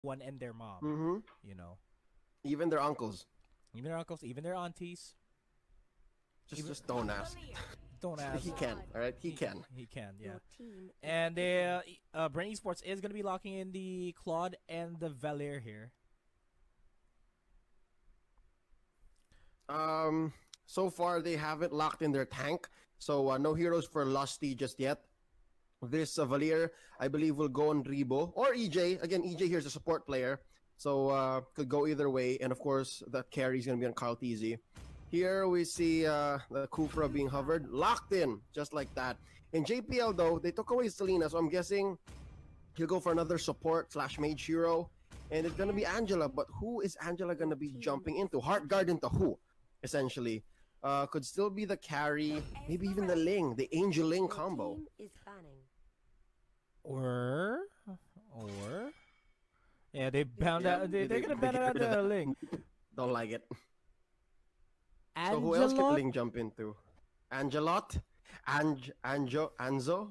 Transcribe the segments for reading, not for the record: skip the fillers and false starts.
one and their mom. Mm-hmm. You know, Even their uncles. even their uncles, even their aunties. Just Even just don't ask. don't ask. He can. All right. He can. He can. Yeah. Your team is And picking. Bren Esports is gonna be locking in the Claude and the Valir here. So far they haven't locked in their tank. So no heroes for Lusty just yet. This Valier, I believe, will go on Rebo or EJ. Again, EJ here is a support player, so could go either way. And of course, the carry is going to be on Carl TZ. Here we see the Kufra being hovered, locked in, just like that. In JPL, though, they took away Selena, so I'm guessing he'll go for another support slash mage hero. And it's going to be Angela, but who is Angela going to be jumping into? Heart Guard into who, essentially? Could still be the carry, maybe even the Ling, the Angel Ling Your combo. team is banning. Or yeah, they bound Yeah, out. They're gonna ban get out rid of the that. link. Don't like it. So who else can Angelot. Ling jump into? Angelot? Anzo?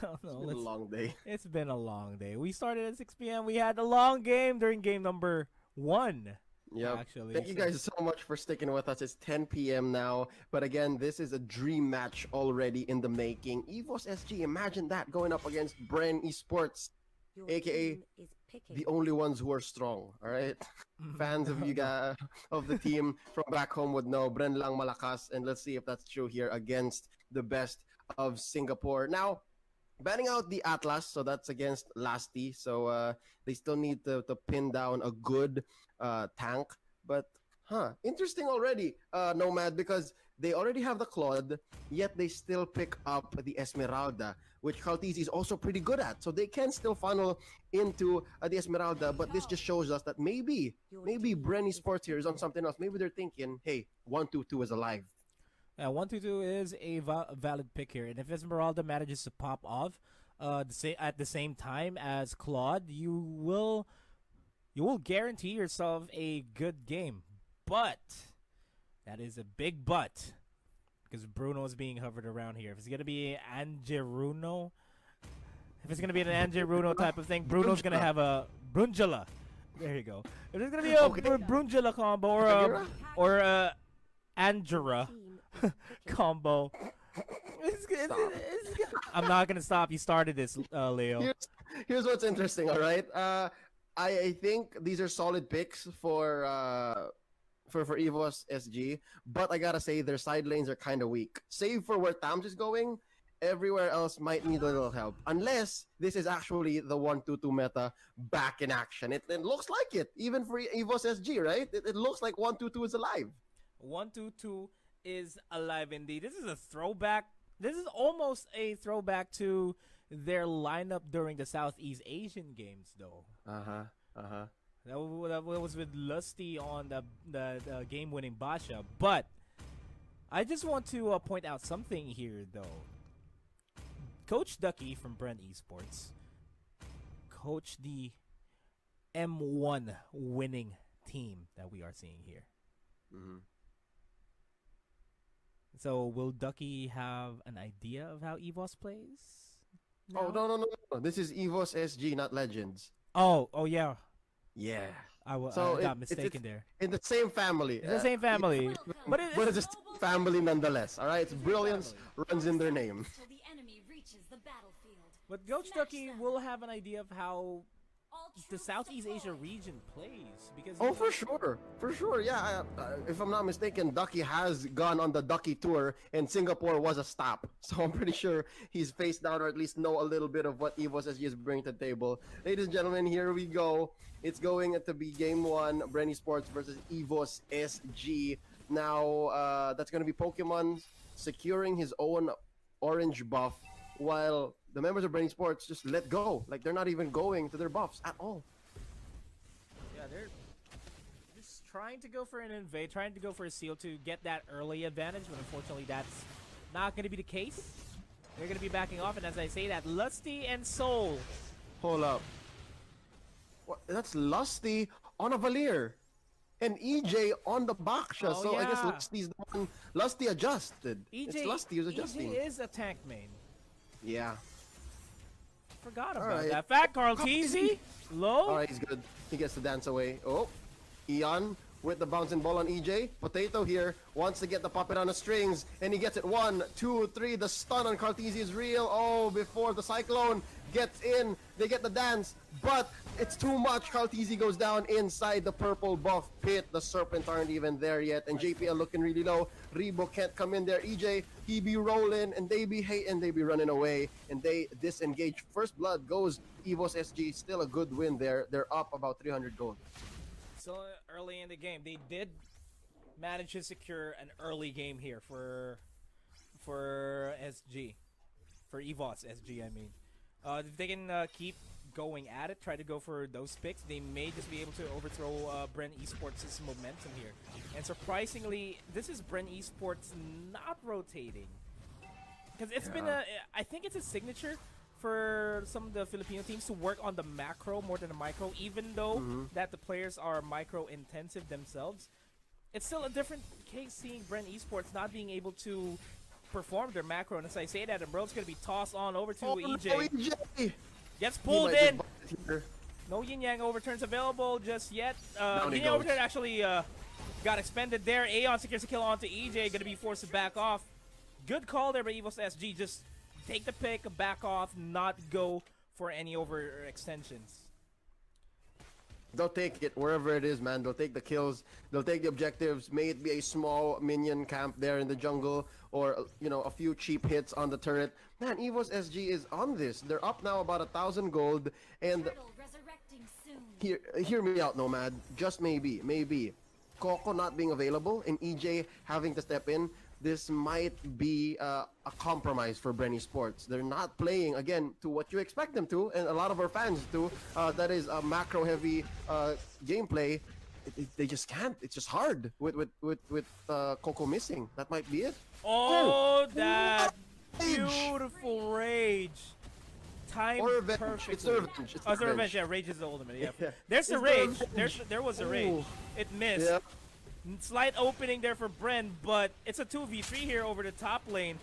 No, It's been a let's. long day. It's been a long day. We started at 6 p.m. We had a long game during game number 1. Yep. Actually, Thank you guys so much for sticking with us. It's 10 p.m. now. But again, this is a dream match already in the making. Evos SG, imagine that going up against Bren Esports, Your aka team is picking. the only ones who are strong. All right, fans of you guys of the team from back home would know Bren lang malakas, and let's see if that's true here against the best of Singapore. Now, banning out the Atlas, so that's against Lasty. So they still need to pin down a good tank. But interesting already, Nomad, because they already have the Claude, yet they still pick up the Esmeralda, which Kaltizi is also pretty good at. So they can still funnel into the Esmeralda, but this just shows us that maybe Brenny Sports here is on something else. Maybe they're thinking, hey, 122 is alive. 122 is a valid pick here, and if Esmeralda manages to pop off, at the same time as Claude, you will guarantee yourself a good game. But that is a big but, because Bruno is being hovered around here. If it's gonna be Angeruno, if it's gonna be an Angeruno type of thing, Bruno's gonna have a Brunjula. There you go. If there's gonna be a Okay. Brunjula combo or a Angera Team is picking. combo. I'm not gonna stop. You started this, Leo. Here's what's interesting. All right, I think these are solid picks for Evos SG, but I gotta say their side lanes are kind of weak. Save for where Tams is going, everywhere else might need a little help. Unless this is actually the 1-2-2 meta back in action. It looks like it, even for Evos SG, right? It looks like 1-2-2 is alive. 122 is alive indeed. This is a throwback. This is almost a throwback to their lineup during the Southeast Asian games, though. That was with Lusty on the game-winning Basha. But I just want to point out something here, though. Coach Ducky from Bren Esports coached the M1 winning team that we are seeing here. Mm-hmm. So will Ducky have an idea of how Evos plays? Oh now? no! This is Evos SG, not Legends. Oh yeah. Yeah. I So got it's mistaken there. in the same family. It's the same family, but But it's just family nonetheless. All right, it's brilliance runs in their name. Till the enemy reaches the battlefield. but Coach Ducky will have an idea of how All the troops Southeast Asia deployed. region plays because Oh, for sure. Yeah, if I'm not mistaken, Ducky has gone on the Ducky tour, and Singapore was a stop. So I'm pretty sure he's faced down, or at least know a little bit of what Evos SG is bringing to the table. Ladies and gentlemen, here we go. It's going to be Game 1, Bren Esports versus Evos SG. Now, that's going to be Pokemon securing his own orange buff, while the members of Bren Esports just let go. Like, they're not even going to their buffs at all. yeah, they're just trying to go for an invade, trying to go for a seal to get that early advantage, but unfortunately that's not going to be the case. They're going to be backing off, and as I say that, Lusty and Soul. Hold up. What? That's Lusty on a Valier. And EJ on the Baksha. Oh, So I guess yeah. Lusty's the one. Lusty adjusted. It's Lusty who's adjusting. EJ is a tank main. Yeah. Forgot All about right. that. Fat Carl Teasy. Low. All right, he's good. He gets the dance away. Oh, Eon with the bouncing ball on EJ. Potato here wants to get the puppet on the strings, and he gets it. 1, 2, 3. The stun on Cartesi is real. Oh, before the Cyclone gets in, they get the dance, but it's too much. Cartesi goes down inside the purple buff pit. The Serpent aren't even there yet, and JPL looking really low. Rebo can't come in there. EJ, he be rolling, and they be hating, they be running away, and they disengage. First blood goes Evos SG. Still a good win there. They're up about 300 gold. So early in the game, they did manage to secure an early game here for SG, for Evos SG. I mean, if they can keep going at it, try to go for those picks, they may just be able to overthrow Bren Esports' momentum here. And surprisingly, this is Bren Esports not rotating, because it's been I think it's a signature for some of the Filipino teams to work on the macro more than the micro, even though that the players are micro intensive themselves. It's still a different case seeing Bren Esports not being able to perform their macro. And as I say that, Emerald's going to be tossed on over to EJ. No, EJ! Gets He pulled might just in. bust it here. No Yin Yang overturns available just yet. Down he Yin Yang goes. overturn actually got expended there. Aeon secures a kill onto EJ. Going to be forced to back off. Good call there by Evos SG. Just take the pick, back off, not go for any overextensions. They'll take it wherever it is, man. They'll take the kills. They'll take the objectives. May it be a small minion camp there in the jungle, or you know, a few cheap hits on the turret. Man, Evos SG is on this. They're up now about 1,000 gold, and Turtle resurrecting soon. hear me out, Nomad. Just maybe, Coco not being available and EJ having to step in. This might be a compromise for Bren Esports. They're not playing, again, to what you expect them to, and a lot of our fans do. That is a macro-heavy gameplay. They just can't. It's just hard with Coco missing. That might be it. Oh, that Rage! beautiful rage. Time Or revenge. perfectly. It's the revenge. It's Oh, the it's the revenge. revenge. Yeah, rage is the ultimate. Yeah. Yeah. There's the It's the rage. revenge. There was a rage. Ooh. It missed. Yeah. Slight opening there for Bren, but it's a 2v3 here over the top lane.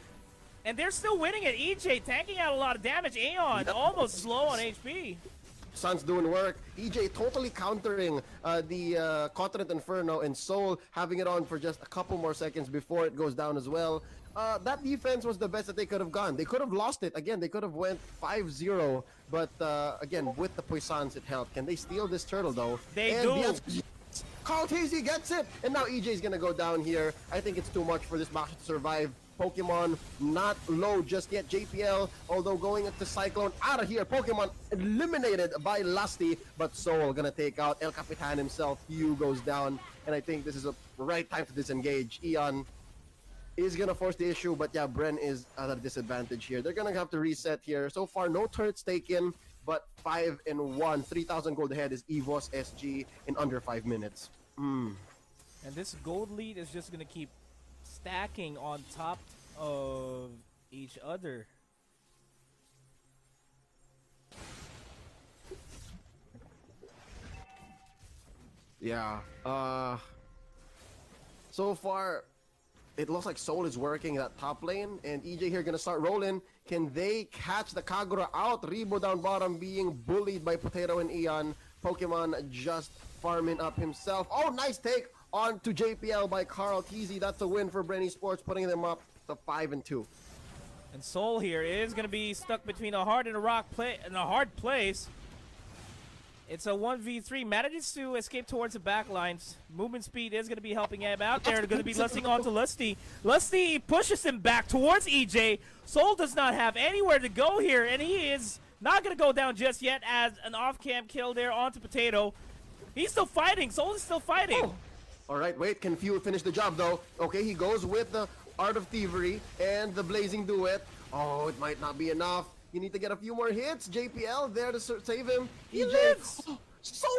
And they're still winning it. EJ tanking out a lot of damage. Aeon Yep. almost slow on HP. Sun's doing work. EJ totally countering the Continent Inferno, and Soul having it on for just a couple more seconds before it goes down as well. That defense was the best that they could have gone. They could have lost it. Again, they could have went 5-0, but again, with the Puissance it helped. Can they steal this turtle though? They and do. The answer is yes. Carl Tazzy gets it, and now EJ's gonna go down here. I think it's too much for this match to survive. Pokemon not low just yet. JPL, although going into Cyclone, out of here. Pokemon eliminated by Lusty, but Soul gonna take out El Capitan himself. Hugh goes down, and I think this is a right time to disengage. Eon is gonna force the issue, but yeah, Bren is at a disadvantage here. They're gonna have to reset here. So far, no turrets taken, but 5-1. 3,000 gold ahead is Evos SG in under 5 minutes. And this gold lead is just going to keep stacking on top of each other. Yeah. So far, it looks like Soul is working that top lane, and EJ here gonna start rolling. Can they catch the Kagura out? Rebo down bottom being bullied by Potato and Eon. Pokemon just farming up himself. Oh, nice take on to JPL by Carl Teasy. That's a win for Bren Esports, putting them up to 5-2. And Soul here is going to be stuck between a hard and a rock in a hard place. It's a 1v3. Manages to escape towards the back lines. Movement speed is going to be helping him out there. They're going to be lusting onto Lusty. Lusty pushes him back towards EJ. Soul does not have anywhere to go here, and he is not going to go down just yet as an off-camp kill there onto Potato. He's still fighting. Soul is still fighting. Oh. All right, wait. Can Fuel finish the job, though? Okay, he goes with the Art of Thievery and the Blazing Duet. Oh, it might not be enough. You need to get a few more hits. JPL there to save him. He EJ. lives. Oh, Soul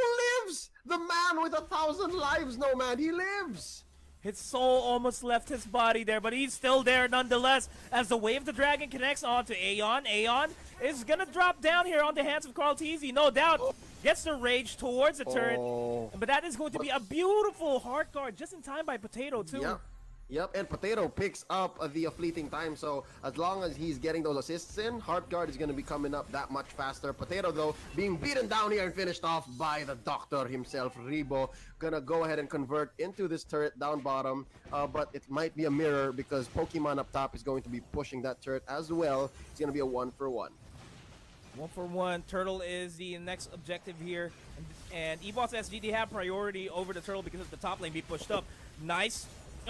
lives! The man with 1,000 lives, no man. He lives! His soul almost left his body there, but he's still there nonetheless as the Wave of the Dragon connects onto Aeon. Aeon is going to drop down here on the hands of Carl Teasy, no doubt. Gets the rage towards the turret, Oh. but that is going to be a beautiful hard guard just in time by Potato, too. Yeah. Yep, and Potato picks up the fleeting time, so as long as he's getting those assists in, Heartguard is going to be coming up that much faster. Potato, though, being beaten down here and finished off by the doctor himself, Rebo. Gonna go ahead and convert into this turret down bottom, but it might be a mirror because Pokemon up top is going to be pushing that turret as well. It's going to be a 1-for-1. 1-for-1. Turtle is the next objective here. And Evos SG, they have priority over the Turtle because of the top lane being pushed up. Nice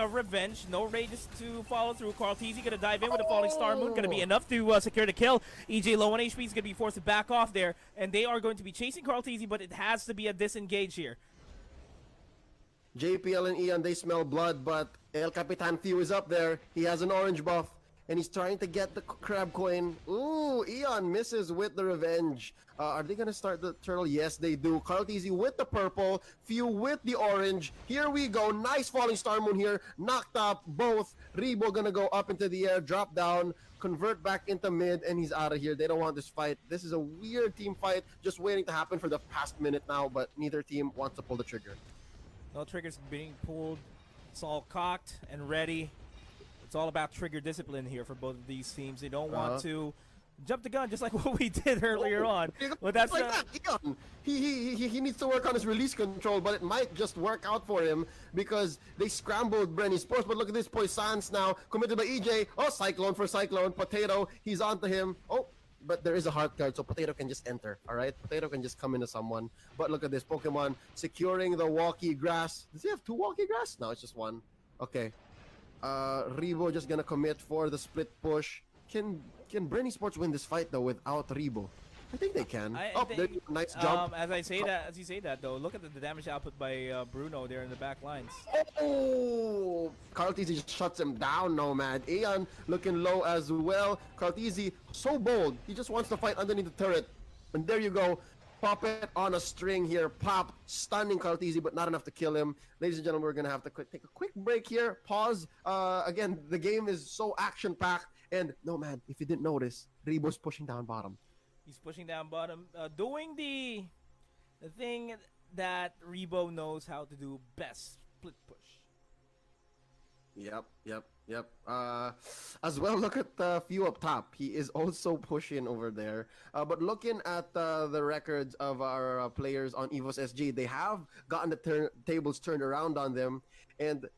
revenge. No rages to follow through. Carl TZ going to dive in with a Falling Star Moon. Going to be enough to secure the kill. EJ low on HP is going to be forced to back off there. And they are going to be chasing Carl TZ, but it has to be a disengage here. JPL and Ian, they smell blood, but El Capitan Few is up there. He has an orange buff, and he's trying to get the crab coin. Ooh, Ian misses with the revenge. Are they going to start the turtle? Yes, they do. Carl TZ with the purple, Few with the orange. Here we go. Nice Falling Star Moon here. Knocked up both. Rebo going to go up into the air, drop down, convert back into mid, and he's out of here. They don't want this fight. This is a weird team fight just waiting to happen for the past minute now, but neither team wants to pull the trigger. No triggers being pulled. It's all cocked and ready. It's all about trigger discipline here for both of these teams. They don't want to jump the gun just like what we did earlier on. But that's like that. He needs to work on his release control, but it might just work out for him because they scrambled Bren Esports. But look at this, Poisons now committed by EJ. Oh, Cyclone for Cyclone. Potato, he's onto him. Oh, but there is a heart guard, so Potato can just enter, all right? Potato can just come into someone. But look at this, Pokemon securing the walkie grass. Does he have 2 walkie grass? No, it's just 1. Okay. Rebo just gonna commit for the split push. Can Bren Esports win this fight, though, without Rebo? I think they can. There's a nice jump. As you say that though, look at the damage output by Bruno there in the back lines. Oh, Carl TZ just shuts him down, Nomad. Aeon looking low as well. Carl TZ so bold. He just wants to fight underneath the turret. And there you go. Pop it on a string here. Pop, stunning Carl TZ, but not enough to kill him. Ladies and gentlemen, we're gonna have to take a quick break here. Pause. Again, the game is so action-packed. And Nomad, if you didn't notice, Rebo's pushing down bottom. He's pushing down bottom, doing the thing that Rebo knows how to do best, split push. Yep. As well, look at the Few up top. He is also pushing over there. But looking at the records of our players on Evos SG, they have gotten the tables turned around on them. And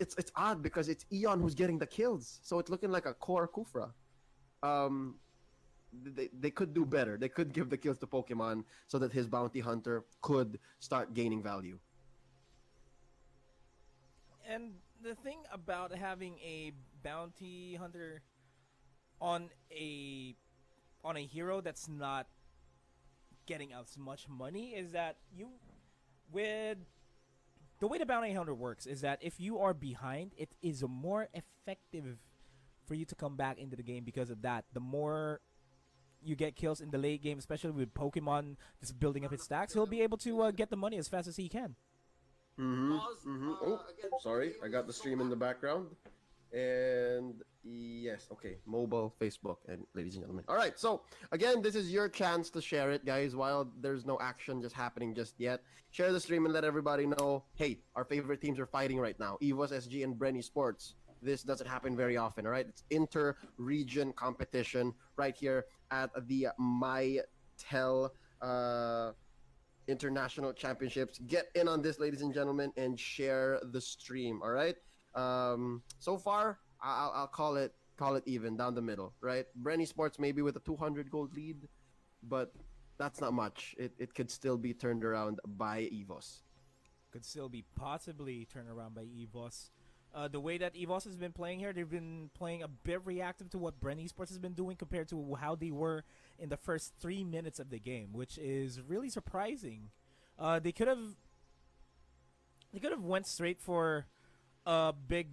it's odd because it's Eon who's getting the kills. So it's looking like a core Kufra. They could do better. They could give the kills to Pokemon so that his bounty hunter could start gaining value. And the thing about having a bounty hunter on a hero that's not getting as much money is that with the way the bounty hunter works is that if you are behind, it is more effective for you to come back into the game because of that. The more you get kills in the late game, especially with Pokemon just building up its stacks, he'll be able to get the money as fast as he can. Oh, sorry, I got the stream in the background. And yes, okay, mobile, Facebook, and ladies and gentlemen. All right, so again, this is your chance to share it, guys, while there's no action just happening just yet. Share the stream and let everybody know, hey, our favorite teams are fighting right now. Evos SG and Bren Esports. This doesn't happen very often, all right? It's inter-region competition right here at the Mytel International Championships. Get in on this, ladies and gentlemen, and share the stream, all right? So far, I'll call it even down the middle, right? Bren Esports maybe with a 200 gold lead, but that's not much. It could still be turned around by Evos. Could still be possibly turned around by Evos. The way that Evos has been playing here, they've been playing a bit reactive to what Bren Esports has been doing compared to how they were in the first 3 minutes of the game, which is really surprising. They could have went straight for a big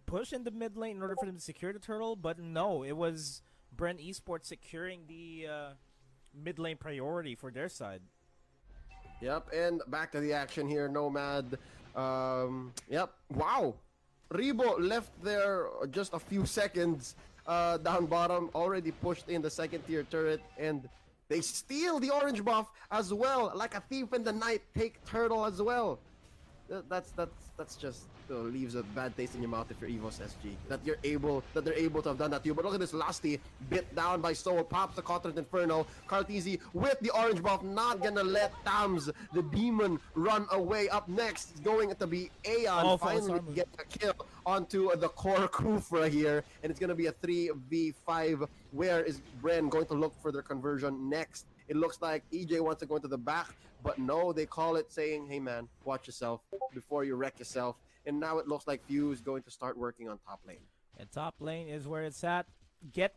push in the mid lane in order for them to secure the turtle, but no, it was Bren Esports securing the mid lane priority for their side. Yep, and back to the action here, Nomad. Yep, wow. Rebo left there just a few seconds down bottom, already pushed in the second tier turret, and they steal the orange buff as well, like a thief in the night, take turtle as well. That's just leaves a bad taste in your mouth if you're Evos SG. That they're able to have done that to you. But look at this Lasty bit down by Soul, pops the Cotton Inferno. Cartesi with the orange buff, not gonna let Tams the demon run away. Up next is going to be Aeon finally get a kill onto the core Kufra here, and it's gonna be a 3v5. Where is Bren going to look for their conversion next? It looks like EJ wants to go into the back, but no, they call it saying, hey man, watch yourself before you wreck yourself. And now it looks like Fuse is going to start working on top lane. And top lane is where it's at. Get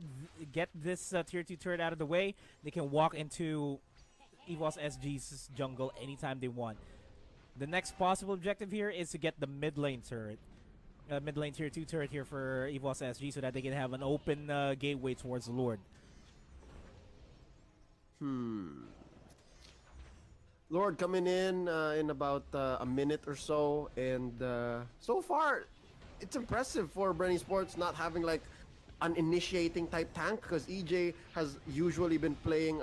this tier 2 turret out of the way. They can walk into Evos SG's jungle anytime they want. The next possible objective here is to get the mid lane turret. Mid lane tier 2 turret here for Evos SG so that they can have an open gateway towards the Lord. Lord coming in about a minute or so, and so far it's impressive for Bren Esports not having like an initiating type tank, because EJ has usually been playing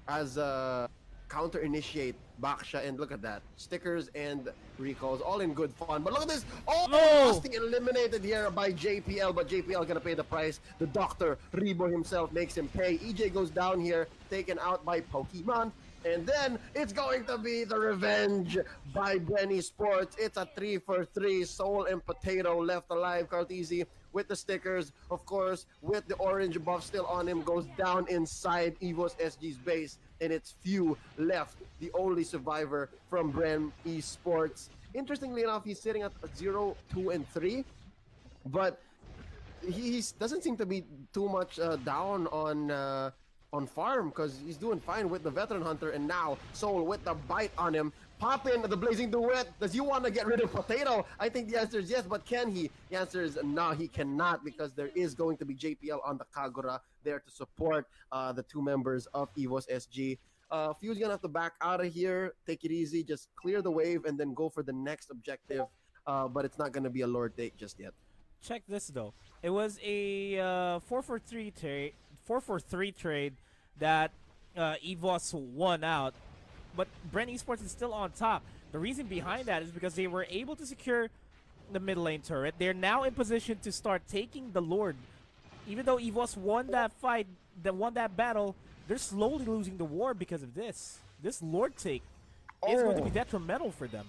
as a counter initiate Baksha, and look at that, stickers and recalls all in good fun. But look at this, Lasty eliminated here by JPL, but JPL gonna pay the price. The doctor Rebo himself makes him pay. EJ goes down here, taken out by Pokemon. And then it's going to be the revenge by Bren Esports. It's a 3-for-3. Soul and Potato left alive. Cartesi with the stickers, of course, with the orange buff still on him, goes down inside Evos SG's base. And it's Few left, the only survivor from Bren Esports. Interestingly enough, he's sitting at 0, 2, and 3. But he doesn't seem to be too much down on farm, because he's doing fine with the veteran hunter. And now Soul with the bite on him, pop in the blazing duet. Does he want to get rid of Potato? I think the answer is yes, but can he? The answer is no, he cannot, because there is going to be JPL on the Kagura there to support the two members of Evos SG. Few's gonna have to back out of here, take it easy, just clear the wave and then go for the next objective, but it's not gonna be a Lord take just yet. Check this though, it was a 4-for-3 trade that Evos won out, but Bren Esports is still on top. The reason behind that is because they were able to secure the mid lane turret. They're now in position to start taking the Lord. Even though Evos won that fight, won that battle, they're slowly losing the war because of this. This Lord take is going to be detrimental for them.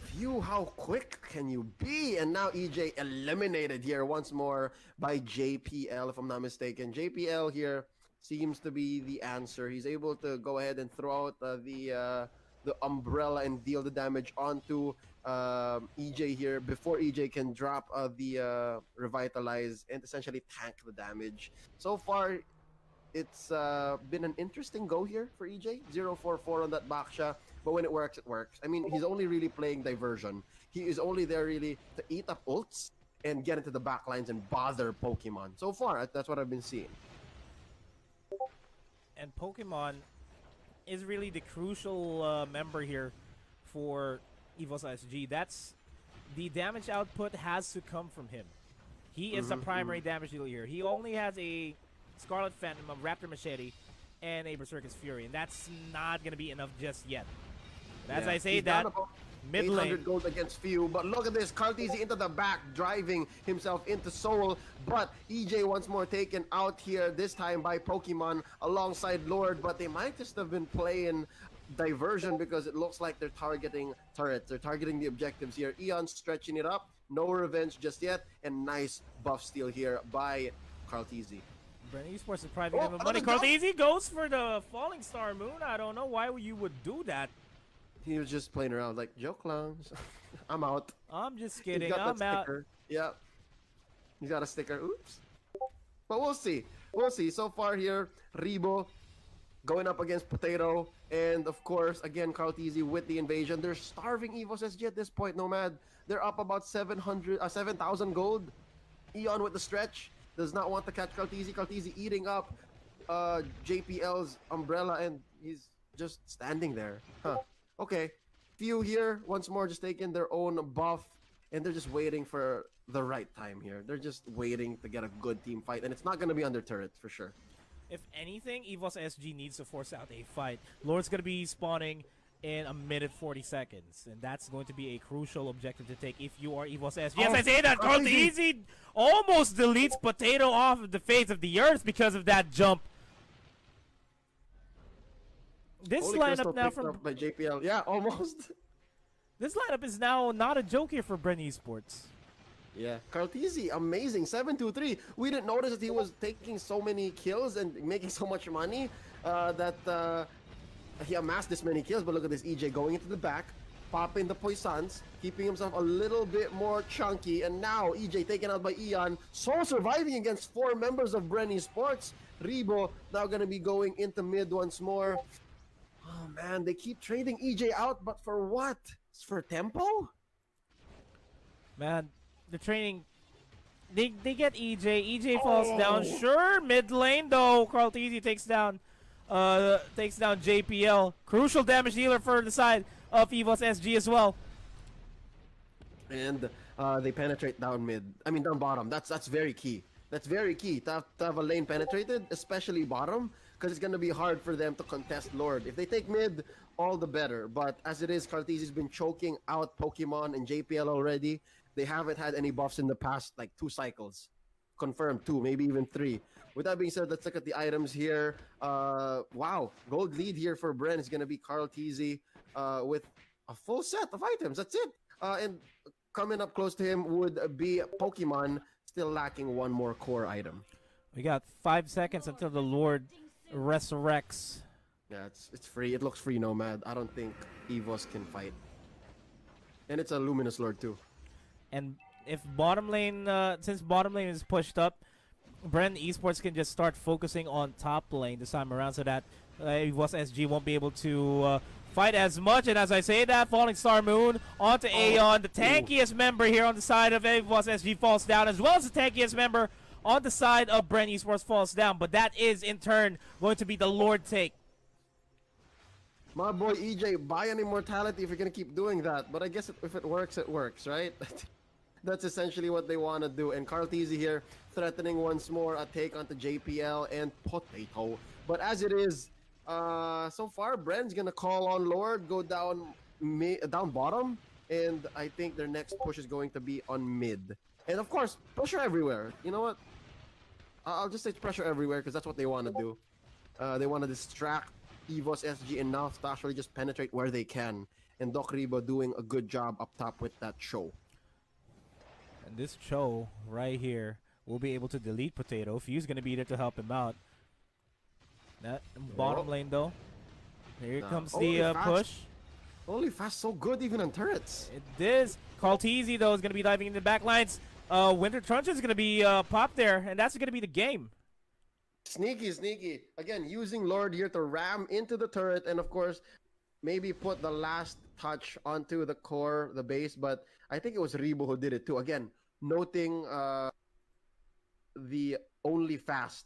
Few, how quick can you be? And now EJ eliminated here once more by JPL, if I'm not mistaken. JPL here seems to be the answer. He's able to go ahead and throw out the umbrella and deal the damage onto EJ here before EJ can drop the revitalize and essentially tank the damage. So far, it's been an interesting go here for EJ. 0-4-4 on that Baksha, but when it works, it works. I mean, he's only really playing diversion. He is only there really to eat up ults and get into the backlines and bother Pokemon. So far, that's what I've been seeing. And Pokemon is really the crucial member here for Evos SG. That's the damage output has to come from him. He is the primary damage dealer here. He only has a Scarlet Phantom, a Raptor Machete, and a Berserker's Fury, and that's not going to be enough just yet. But as I say that, mid lane 800 gold against Few, but look at this, Cartesi into the back, driving himself into Soul, but EJ once more taken out here, this time by Pokemon alongside Lord, but they might just have been playing diversion because it looks like they're targeting turrets. They're targeting the objectives here. Eon stretching it up, no revenge just yet, and nice buff steal here by Cartesi. Bren Esports is probably giving money. Cartesi goes for the Falling Star Moon. I don't know why you would do that. He was just playing around like, joke clowns. I'm out. I'm just kidding. He's got I'm that out. sticker. Yeah. He's got a sticker. Oops. But we'll see. We'll see. So far here, Rebo going up against Potato. And of course, again, Cartesi with the invasion. They're starving Evos SG at this point, Nomad. They're up about 7,000 gold. Eon with the stretch. Does not want to catch Cartesi. Cartesi eating up JPL's umbrella, and he's just standing there. Huh. Okay. Few here, once more, just taking their own buff, and they're just waiting for the right time here. They're just waiting to get a good team fight, and it's not going to be under turrets for sure. If anything, Evos SG needs to force out a fight. Lord's going to be spawning in a minute 40 seconds, and that's going to be a crucial objective to take if you are Evos S. Yes, I say that. Easy almost deletes Potato off of the face of the earth because of that jump. This Holy lineup Crystal now picked from up by JPL. Yeah, almost. this lineup is now not a joke here for Bren Esports. Yeah, Cartesi, amazing. 7-2-3. We didn't notice that he was taking so many kills and making so much money that he amassed this many kills. But look at this EJ going into the back, popping the poisons, keeping himself a little bit more chunky. And now EJ taken out by Ian. So surviving against 4 members of Bren Esports. Rebo now going to be going into mid once more. Oh man, they keep trading EJ out, but for what? It's for tempo? Man, the training, they get EJ. EJ falls down. Sure, mid lane though. Carltesi takes down JPL. Crucial damage dealer for the side of Evos SG as well. And they penetrate down mid. I mean down bottom. That's very key. That's very key to have a lane penetrated, especially bottom, because it's gonna be hard for them to contest Lord. If they take mid, all the better. But as it is, Cartesi's been choking out Pokemon and JPL already. They haven't had any buffs in the past like 2 cycles. Confirmed 2, maybe even 3. With that being said, let's look at the items here. Wow, gold lead here for Bren is gonna be Cartesi with a full set of items. That's it. And coming up close to him would be Pokemon, still lacking 1 more core item. We got 5 seconds until the Lord resurrects. Yeah, it's free. It looks free, Nomad. I don't think Evos can fight. And it's a Luminous Lord too. And if bottom lane, since bottom lane is pushed up, Bren Esports can just start focusing on top lane this time around so that Evos SG won't be able to fight as much. And as I say that, Falling Star Moon onto Aeon, the tankiest member here on the side of Evos SG falls down, as well as the tankiest member on the side of Bren Esports falls down. But that is in turn going to be the Lord take. My boy EJ, buy an immortality if you're gonna keep doing that. But I guess if it works, right? That's essentially what they want to do. And Cartesi here threatening once more a take onto JPL and Potato. But as it is, so far, Bren's gonna call on Lord, go down bottom, and I think their next push is going to be on mid. And of course, pressure everywhere. You know what? I'll just say pressure everywhere because that's what they want to do. They want to distract Evos SG enough to actually just penetrate where they can. And Doc Rebo doing a good job up top with that show. And this Cho right here will be able to delete Potato. Fuse going to be there to help him out. That bottom lane though. Here comes the push. Holy fast, so good even on turrets. It is. Cartesi though is going to be diving into the back lines. Winter Truncheon is going to be popped there, and that's going to be the game. Sneaky. Again, using Lord here to ram into the turret and of course maybe put the last touch onto the core, the base, but I think it was Rebo who did it too. Again, noting the only fast